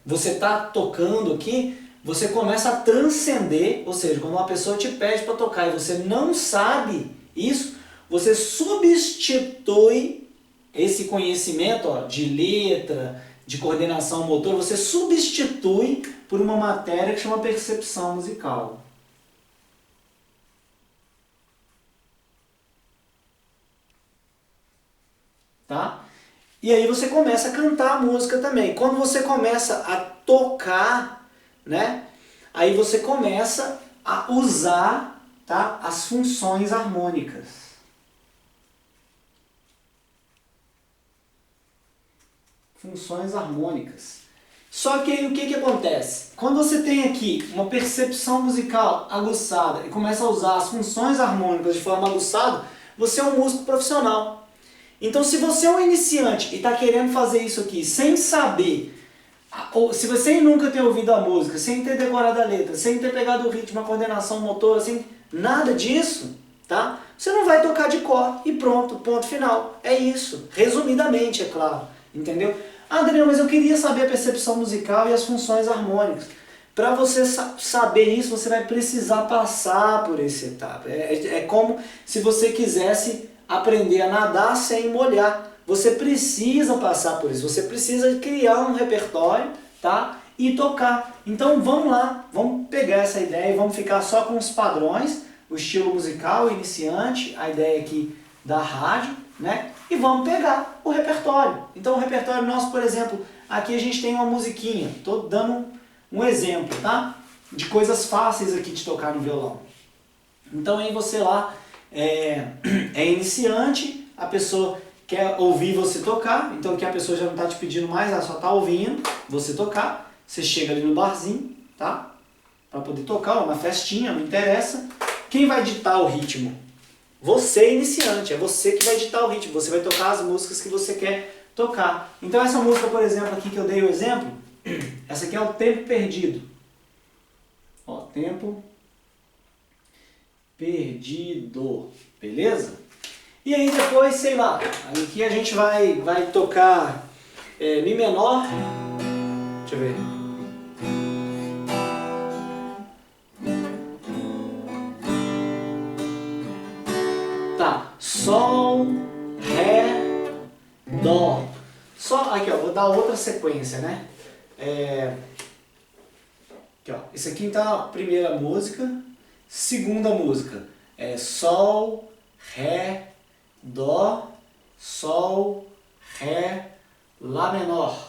você está tocando aqui, você começa a transcender, ou seja, quando uma pessoa te pede para tocar e você não sabe isso, você substitui esse conhecimento, ó, de letra, de coordenação motor, você substitui por uma matéria que chama percepção musical. Tá? E aí você começa a cantar a música também. Quando você começa a tocar, né? Aí você começa a usar, tá, as funções harmônicas. Funções harmônicas. Só que aí o que acontece? Quando você tem aqui uma percepção musical aguçada e começa a usar as funções harmônicas de forma aguçada, você é um músico profissional. Então, se você é um iniciante e está querendo fazer isso aqui sem saber, ou se você nunca ter ouvido a música, sem ter decorado a letra, sem ter pegado o ritmo, a coordenação motora, sem nada disso, tá? Você não vai tocar de cor e pronto, ponto final. É isso, resumidamente, é claro, entendeu? Ah, Daniel, mas eu queria saber a percepção musical e as funções harmônicas. Para você saber isso, você vai precisar passar por essa etapa. É como se você quisesse aprender a nadar sem molhar. Você precisa passar por isso, você precisa criar um repertório, tá? E tocar. Então vamos lá, vamos pegar essa ideia e vamos ficar só com os padrões, o estilo musical, o iniciante, a ideia aqui da rádio, né? E vamos pegar o repertório. Então o repertório nosso, por exemplo, aqui a gente tem uma musiquinha, estou dando um exemplo, tá? De coisas fáceis aqui de tocar no violão. Então aí você lá é iniciante, a pessoa quer ouvir você tocar, então que a pessoa já não está te pedindo mais, ela só está ouvindo você tocar. Você chega ali no barzinho, tá? Para poder tocar, uma festinha, não interessa. Quem vai ditar o ritmo? Você, iniciante, é você que vai ditar o ritmo, você vai tocar as músicas que você quer tocar. Então essa música, por exemplo, aqui que eu dei o exemplo, essa aqui é o Tempo Perdido. Ó, Tempo Perdido, beleza? E aí depois, sei lá, aqui a gente vai tocar Mi menor, deixa eu ver. Tá, Sol, Ré, Dó. Só, aqui ó, vou dar outra sequência, né? Aqui, ó. Isso aqui então é a primeira música. Segunda música é Sol, Ré, Dó, Sol, Ré, Lá menor,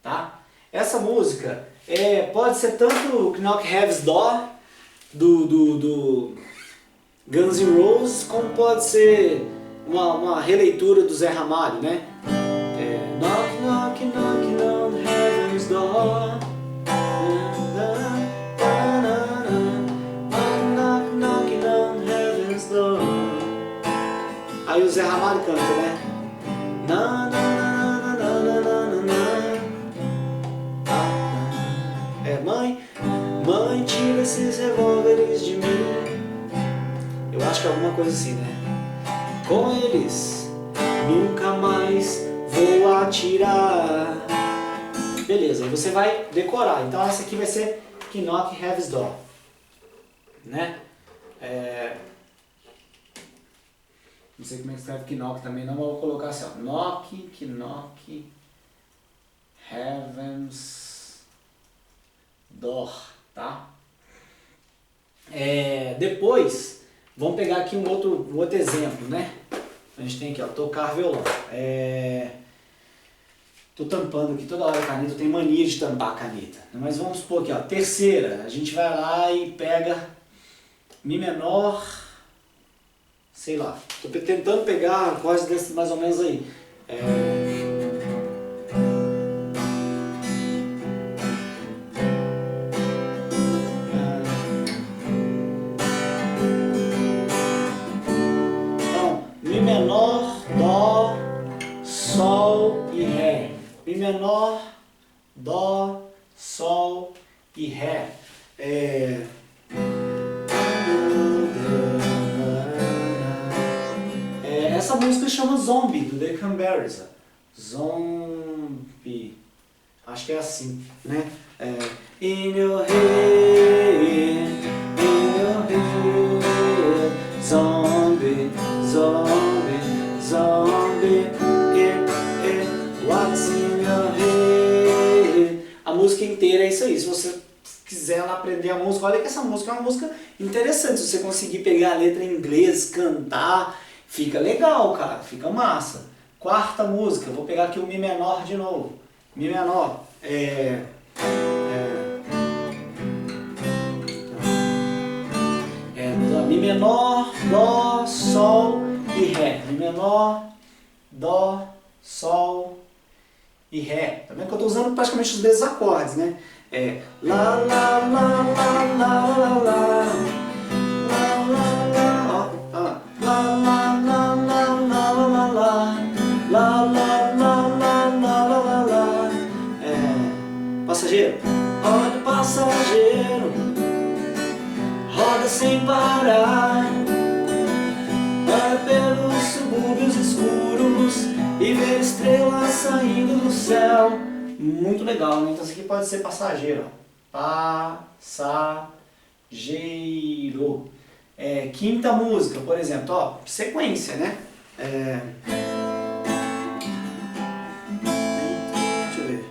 tá? Essa música pode ser tanto Knock Heaven's Door do Guns N' Roses, como pode ser uma releitura do Zé Ramalho, né? Knock, knock, knock on heaven's door. Knock, knock, knock on heaven's door. Aí o Zé Ramalho canta, né? Na, na, na, na, na, na, na, na. Mãe, tira esses revólveres de mim. Eu acho que é alguma coisa assim, né? Com eles nunca mais vou atirar. Beleza, aí você vai decorar. Então essa aqui vai ser Knock Heaven's Door, né? Não sei como é que escreve Knock também, não, mas eu vou colocar assim, ó. Knock Heaven's Door, tá? Depois, vamos pegar aqui um outro exemplo, né? A gente tem aqui, ó, tocar violão. Tô tampando aqui toda hora a caneta, eu tenho mania de tampar a caneta. Mas vamos supor aqui, ó, terceira, a gente vai lá e pega Mi menor, sei lá, tô tentando pegar acordes desse mais ou menos aí. Então, Mi menor, Dó, Sol e Ré. Mi menor, Dó, Sol e Ré. Essa música chama Zombie, do The Cranberries. Zombie. Acho que é assim, né? In your head, zombie, zombie, zombie, what's in your head? A música inteira é isso aí. Se você quiser lá aprender a música, olha que essa música é uma música interessante. Se você conseguir pegar a letra em inglês, cantar, fica legal, cara, fica massa. Quarta música, vou pegar aqui o Mi menor de novo. Mi menor, Mi menor, Dó, Sol e Ré. Mi menor, Dó, Sol e Ré. Tá vendo que eu estou usando praticamente os mesmos acordes, né? Lá, lá, lá, lá, lá, lá, lá. Passageiro, olha o passageiro, roda sem parar, anda pelos subúrbios escuros e vê estrelas saindo do céu. Muito legal, né? Então isso aqui pode ser passageiro. Passageiro. Quinta música, por exemplo, ó, sequência, né? Deixa eu ver.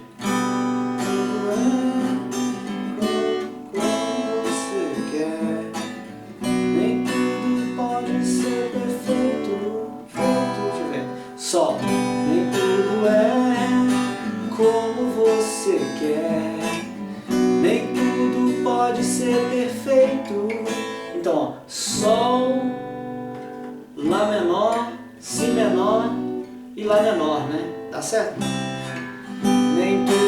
Como você quer, nem tudo pode ser perfeito. Deixa eu ver. Sol, nem tudo como você quer, nem tudo pode ser perfeito. Então, ó, Sol, Lá menor, Si menor e Lá menor, né? Tá certo? Nem tudo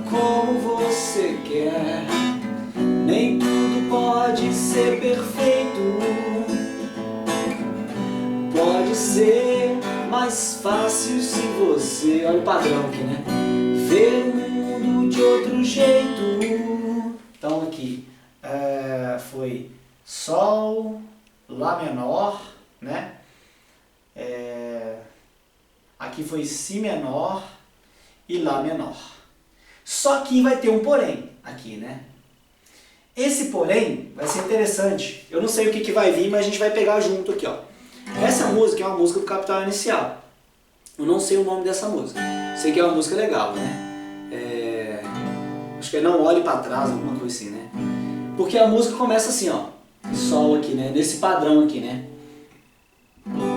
como você quer, nem tudo pode ser perfeito. Pode ser mais fácil se você, olha o padrão aqui, né? Ver o mundo de outro jeito. Então aqui foi Sol, Lá menor, né? Aqui foi Si menor e Lá menor. Só que vai ter um porém aqui, né? Esse porém vai ser interessante. Eu não sei o que vai vir, mas a gente vai pegar junto aqui, ó. Essa música é uma música do Capital Inicial. Eu não sei o nome dessa música. Sei que é uma música legal, né? Acho que é não olhe para trás, alguma coisa assim, né? Porque a música começa assim, ó, sol aqui, né? Nesse padrão aqui, né?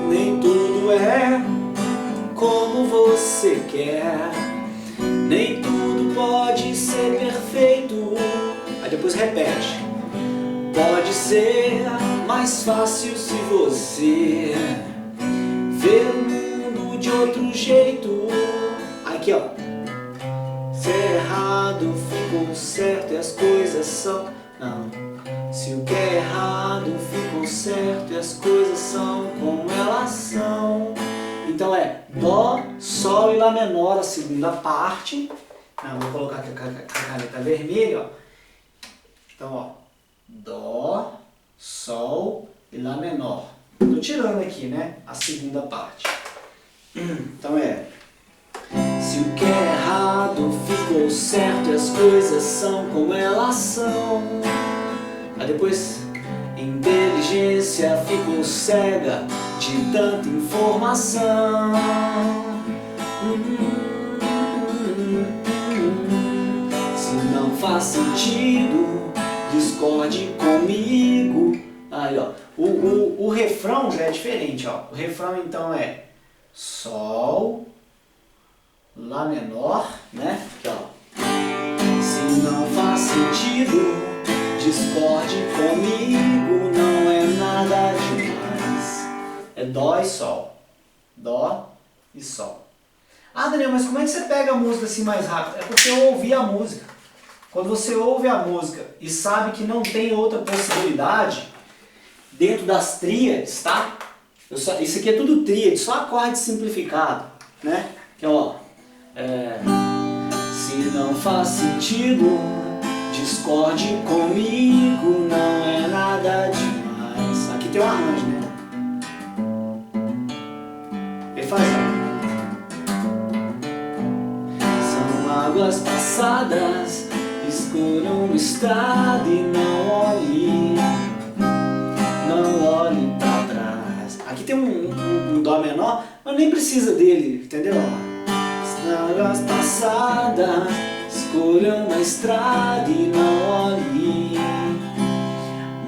Nem tudo é como você quer, nem tudo pode ser perfeito. Aí depois repete. Pode ser mais fácil se você ver o mundo de outro jeito. Aqui, ó. Ser errado ficou certo e as coisas são... Não. Se o que é errado ficou certo e as coisas são como elas são. Então é Dó, Sol e Lá menor, a segunda parte. Vou colocar aqui a caneta vermelha, ó. Então, ó. Dó, Sol e Lá menor. Estou tirando aqui, né? A segunda parte. Então é... Se o que é errado ficou certo e as coisas são como elas são. Aí depois... Inteligência ficou cega de tanta informação. Se não faz sentido, discorde comigo. Aí, ó, o refrão já é diferente, ó. O refrão então é Sol, Lá menor, né? Aqui, ó. Se não faz sentido, discorde comigo, não é nada demais. É Dó e Sol. Dó e Sol. Ah, Daniel, mas como é que você pega a música assim mais rápido? É porque eu ouvi a música. Quando você ouve a música e sabe que não tem outra possibilidade dentro das tríades, tá? Isso aqui é tudo tríade, só acorde simplificado, né? Que é, ó, se não faz sentido, discorde comigo, não é nada demais. Aqui tem um arranjo, né? Ele faz, ó. São águas passadas, escolham uma estrada e não olhe pra trás. Aqui tem um Dó menor, mas nem precisa dele, entendeu? São águas passadas, escolha uma estrada e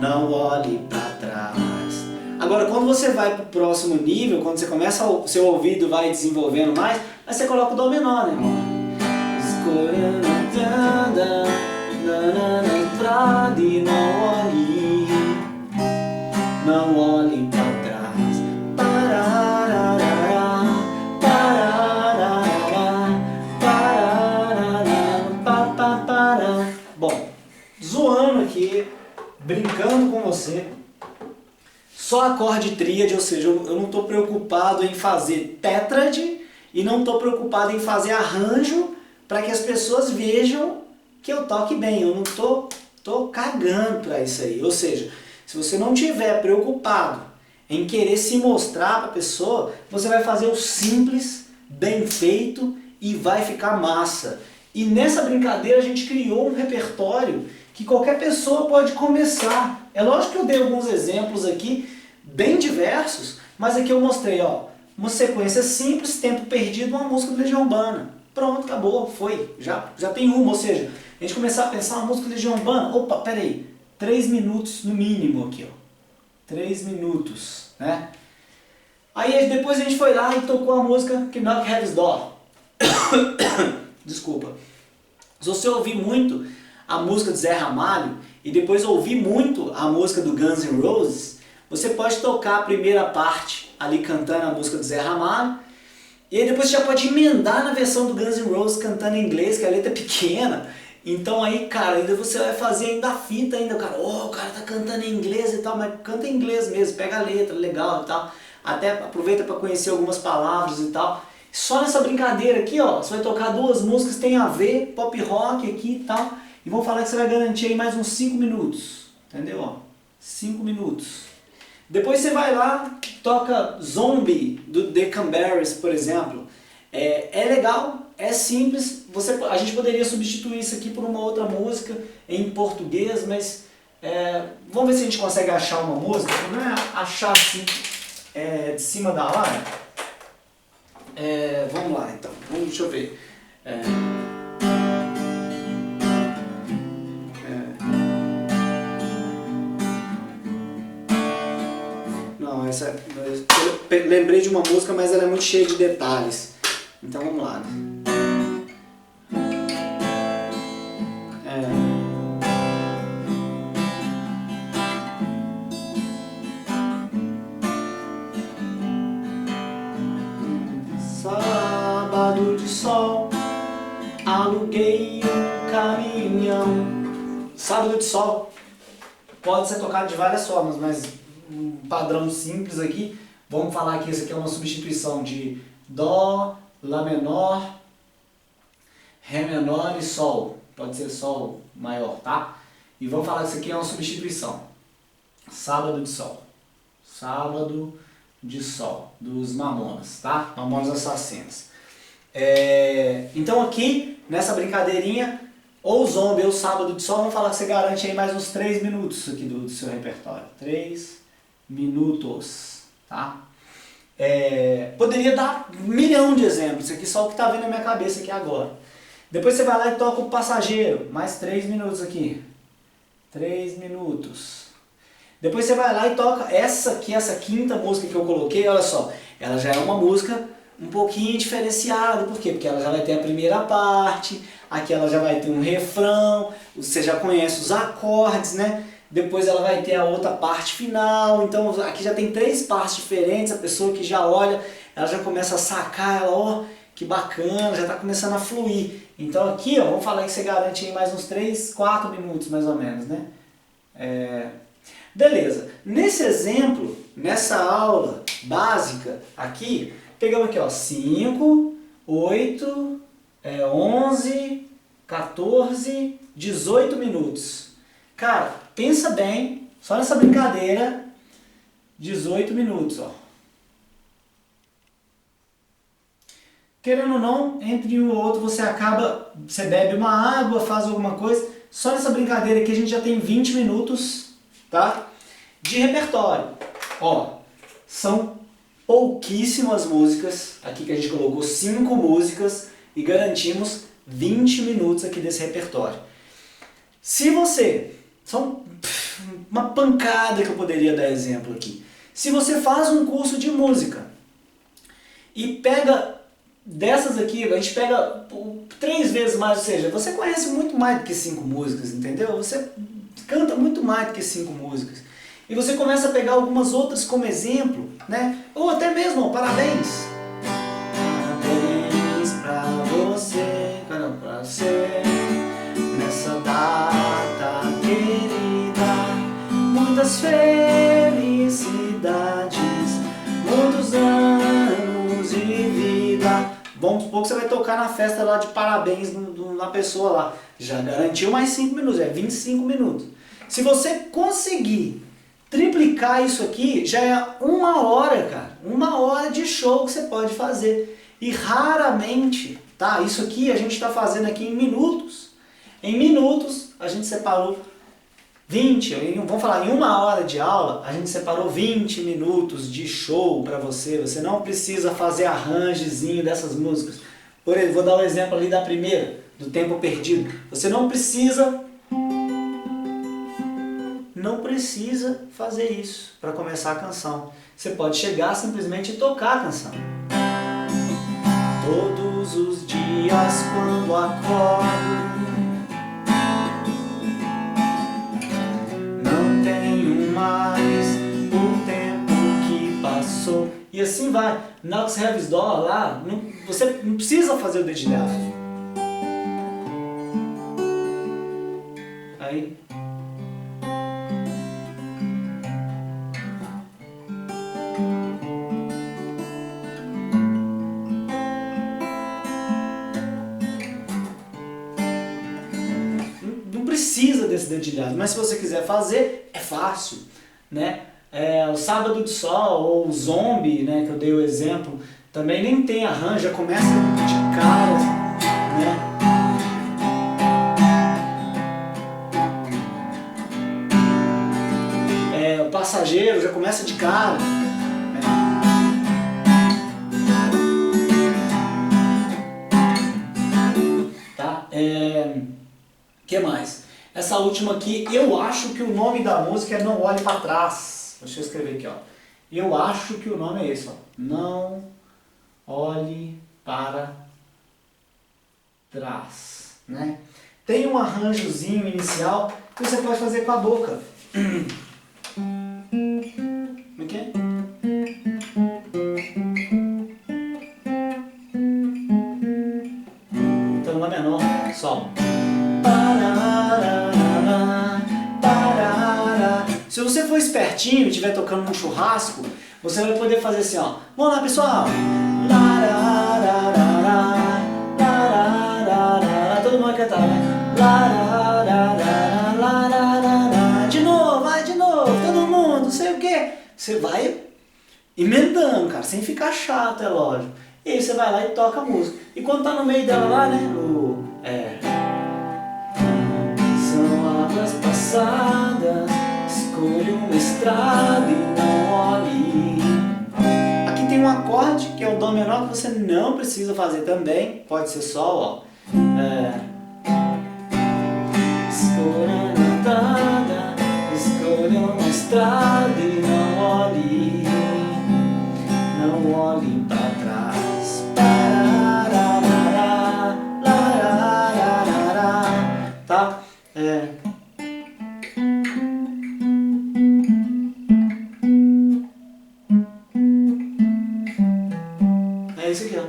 não olhe para trás. Agora, quando você vai para o próximo nível, quando você começa, o seu ouvido vai desenvolvendo mais, aí você coloca o Dó menor, né? Escolha uma estrada e não olhe para trás. Bom, zoando aqui, brincando com você, só acorde tríade, ou seja, eu não estou preocupado em fazer tétrade e não estou preocupado em fazer arranjo para que as pessoas vejam que eu toque bem. Eu não tô cagando para isso aí. Ou seja, se você não estiver preocupado em querer se mostrar para a pessoa, você vai fazer o simples, bem feito e vai ficar massa. E nessa brincadeira a gente criou um repertório que qualquer pessoa pode começar. É lógico que eu dei alguns exemplos aqui, bem diversos, mas aqui eu mostrei, ó, uma sequência simples, tempo perdido, uma música do Legião Urbana. Pronto, acabou, foi. Já tem uma, ou seja, a gente começar a pensar uma música do Legião Urbana, opa, peraí, 3 minutos no mínimo aqui, ó. 3 minutos, né? Aí depois a gente foi lá e tocou a música que Knock Heaven's Door. Desculpa. Se você ouvir muito a música de Zé Ramalho e depois ouvir muito a música do Guns N' Roses, você pode tocar a primeira parte ali cantando a música do Zé Ramalho e aí depois você já pode emendar na versão do Guns N' Roses cantando em inglês, que a letra é pequena. Então aí, cara, ainda você vai fazer ainda a fita ainda, cara, o cara tá cantando em inglês e tal, mas canta em inglês mesmo, pega a letra, legal e tal. Até aproveita para conhecer algumas palavras e tal. Só nessa brincadeira aqui, ó, você vai tocar 2 músicas que tem a ver, pop rock aqui e tal, e vão falar que você vai garantir aí mais uns 5 minutos, entendeu? Ó, 5 minutos. Depois você vai lá, toca Zombie, do The Cranberries, por exemplo. É legal, é simples, a gente poderia substituir isso aqui por uma outra música em português, mas vamos ver se a gente consegue achar uma música, não é achar assim de cima da hora. Vamos lá então, deixa eu ver. eu lembrei de uma música, mas ela é muito cheia de detalhes. Então vamos lá, né? Sábado de sol, aluguei um caminhão. Sábado de sol pode ser tocado de várias formas, mas um padrão simples aqui, vamos falar que esse aqui é uma substituição de Dó, Lá menor, Ré menor e Sol. Pode ser Sol maior, tá? E vamos falar que isso aqui é uma substituição. Sábado de sol. Sábado de sol, dos Mamonas, tá? Mamonas Assassinas. Então aqui, nessa brincadeirinha, ou Zombie ou Sábado de Sol, vamos falar que você garante aí mais uns 3 minutos aqui do seu repertório. 3 minutos, tá? Poderia dar 1 milhão de exemplos, isso aqui só o que está vindo na minha cabeça aqui agora. Depois você vai lá e toca o Passageiro, mais 3 minutos aqui. 3 minutos. Depois você vai lá e toca essa aqui, essa quinta música que eu coloquei, olha só. Ela já é uma música um pouquinho diferenciada, por quê? Porque ela já vai ter a primeira parte, aqui ela já vai ter um refrão, você já conhece os acordes, né? Depois ela vai ter a outra parte final, então aqui já tem 3 partes diferentes, a pessoa que já olha, ela já começa a sacar, ela, ó, que bacana, já está começando a fluir. Então aqui, ó, vamos falar que você garante aí mais uns 3, 4 minutos mais ou menos, né? Beleza, nesse exemplo, nessa aula básica aqui, pegamos aqui, ó, 5, 8, 11, 14, 18 minutos. Cara, pensa bem, só nessa brincadeira, 18 minutos, ó. Querendo ou não, entre um ou outro você bebe uma água, faz alguma coisa. Só nessa brincadeira aqui a gente já tem 20 minutos, tá? De repertório. Ó, são pouquíssimas músicas, aqui que a gente colocou 5 músicas e garantimos 20 minutos aqui desse repertório. Se você, só uma pancada que eu poderia dar exemplo aqui. Se você faz um curso de música e pega dessas aqui, a gente pega 3 vezes mais, ou seja, você conhece muito mais do que 5 músicas, entendeu? Você canta muito mais do que 5 músicas. E você começa a pegar algumas outras como exemplo, né? Ou até mesmo, ó, parabéns. Parabéns pra você, pra você, nessa data querida. Muitas felicidades, muitos anos de vida. Vamos supor que você vai tocar na festa lá de parabéns na pessoa lá. Já garantiu mais 5 minutos, 25 minutos. Se você conseguir triplicar isso aqui, já é 1 hora, cara. 1 hora de show que você pode fazer. E raramente, tá? Isso aqui a gente está fazendo aqui em minutos. Em minutos, a gente separou 20, vamos falar, em 1 hora de aula, a gente separou 20 minutos de show para você. Você não precisa fazer arranjozinho dessas músicas. Por exemplo, vou dar um exemplo ali da primeira, do Tempo Perdido. Você não precisa fazer isso para começar a canção. Você pode chegar simplesmente e tocar a canção. Todos os dias quando acordo, não tenho mais o tempo que passou. E assim vai. Nox Heavis Dó lá, você não precisa fazer o dedilhado. Aí. Precisa desse dedilhado, mas se você quiser fazer, é fácil, né? O Sábado de Sol ou o Zombie, né, que eu dei o exemplo, também nem tem arranjo, já começa de cara, né? O Passageiro já começa de cara, né? Tá? Que mais? Essa última aqui, eu acho que o nome da música é Não Olhe Pra Trás. Deixa eu escrever aqui, ó. Eu acho que o nome é esse, ó. Não olhe para trás, né? Tem um arranjozinho inicial que você pode fazer com a boca. Como é que é? Então, Lá menor, Sol. Se você for espertinho e estiver tocando num churrasco, você vai poder fazer assim, ó. Vamos lá, pessoal. Todo mundo vai cantar, né? De novo, vai de novo, todo mundo, não sei o quê. Você vai emendando, cara, sem ficar chato, é lógico. E aí você vai lá e toca a música. E quando tá no meio dela lá, né? São águas passadas, escolha uma estrada e não olhe. Aqui tem um acorde, que é o Dó menor, que você não precisa fazer também. Pode ser Sol, ó. Escolha uma estrada, escolha uma estrada e não olhe. Não olhe para trás. Tá? É isso aqui, ó.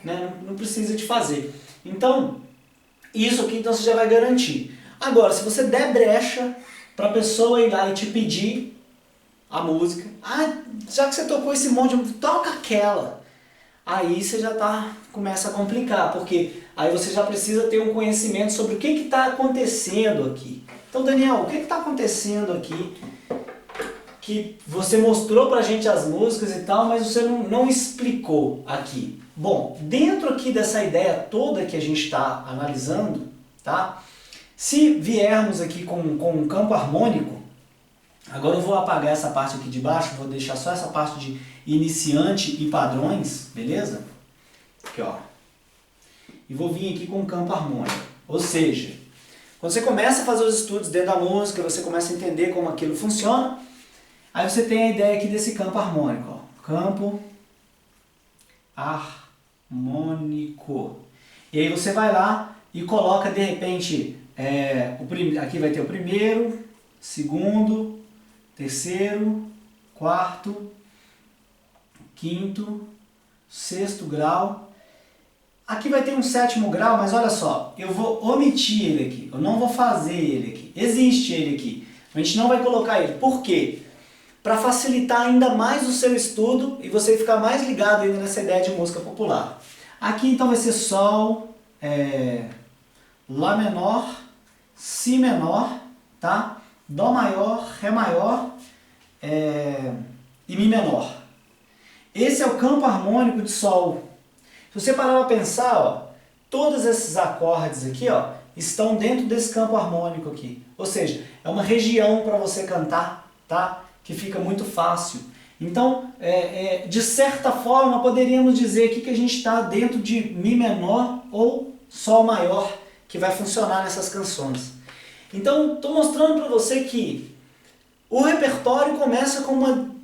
Né? Não precisa de fazer. Então, isso aqui então você já vai garantir. Agora, se você der brecha para a pessoa ir lá e te pedir a música, já que você tocou esse monte de música, toca aquela. Aí você já começa a complicar, porque aí você já precisa ter um conhecimento sobre o que está acontecendo aqui. Então, Daniel, o que está acontecendo aqui? Que você mostrou pra gente as músicas e tal, mas você não explicou aqui. Bom, dentro aqui dessa ideia toda que a gente está analisando, tá? Se viermos aqui com um campo harmônico, agora eu vou apagar essa parte aqui de baixo, vou deixar só essa parte de iniciante e padrões, beleza? Aqui, ó. E vou vir aqui com um campo harmônico. Ou seja, quando você começa a fazer os estudos dentro da música, você começa a entender como aquilo funciona, aí você tem a ideia aqui desse campo harmônico, ó. Campo harmônico. E aí você vai lá e coloca de repente, aqui vai ter o primeiro, segundo, terceiro, quarto, quinto, sexto grau. Aqui vai ter um sétimo grau, mas olha só, eu vou omitir ele aqui, eu não vou fazer ele aqui. Existe ele aqui, a gente não vai colocar ele. Por quê? Para facilitar ainda mais o seu estudo e você ficar mais ligado ainda nessa ideia de música popular. Aqui então vai ser Sol, Lá menor, Si menor, tá? Dó maior, Ré maior e Mi menor. Esse é o campo harmônico de Sol. Se você parar para pensar, ó, todos esses acordes aqui, ó, estão dentro desse campo harmônico aqui. Ou seja, é uma região para você cantar, tá? Que fica muito fácil. Então, de certa forma, poderíamos dizer aqui que a gente está dentro de Mi menor ou Sol maior, que vai funcionar nessas canções. Então, estou mostrando para você que o repertório começa com uma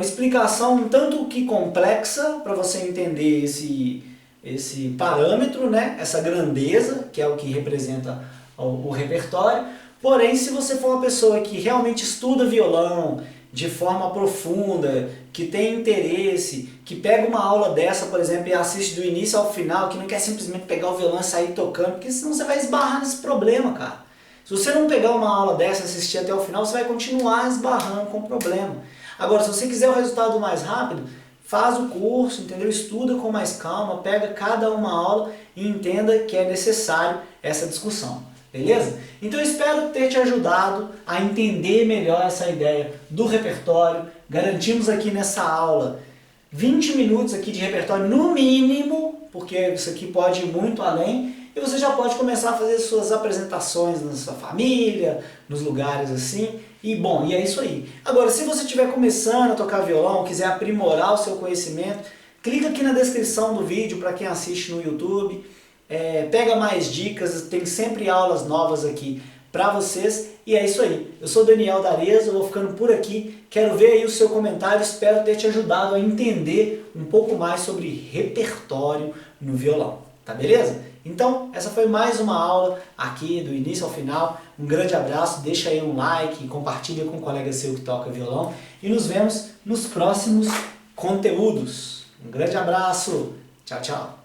explicação um tanto que complexa para você entender esse parâmetro, né? Essa grandeza, que é o que representa o repertório. Porém, se você for uma pessoa que realmente estuda violão de forma profunda, que tem interesse, que pega uma aula dessa, por exemplo, e assiste do início ao final, que não quer simplesmente pegar o violão e sair tocando, porque senão você vai esbarrar nesse problema, cara. Se você não pegar uma aula dessa e assistir até o final, você vai continuar esbarrando com o problema. Agora, se você quiser o resultado mais rápido, faz o curso, entendeu? Estuda com mais calma, pega cada uma aula e entenda que é necessário essa discussão. Beleza? Então eu espero ter te ajudado a entender melhor essa ideia do repertório. Garantimos aqui nessa aula 20 minutos aqui de repertório no mínimo, porque isso aqui pode ir muito além, e você já pode começar a fazer suas apresentações na sua família, nos lugares assim, e bom, e é isso aí. Agora, se você estiver começando a tocar violão, quiser aprimorar o seu conhecimento, clica aqui na descrição do vídeo para quem assiste no YouTube. pega mais dicas, tem sempre aulas novas aqui para vocês. E é isso aí. Eu sou Daniel D'Arezzo, eu vou ficando por aqui. Quero ver aí o seu comentário, espero ter te ajudado a entender um pouco mais sobre repertório no violão. Tá beleza? Então, essa foi mais uma aula aqui do início ao final. Um grande abraço, deixa aí um like, compartilha com um colega seu que toca violão e nos vemos nos próximos conteúdos. Um grande abraço, tchau, tchau.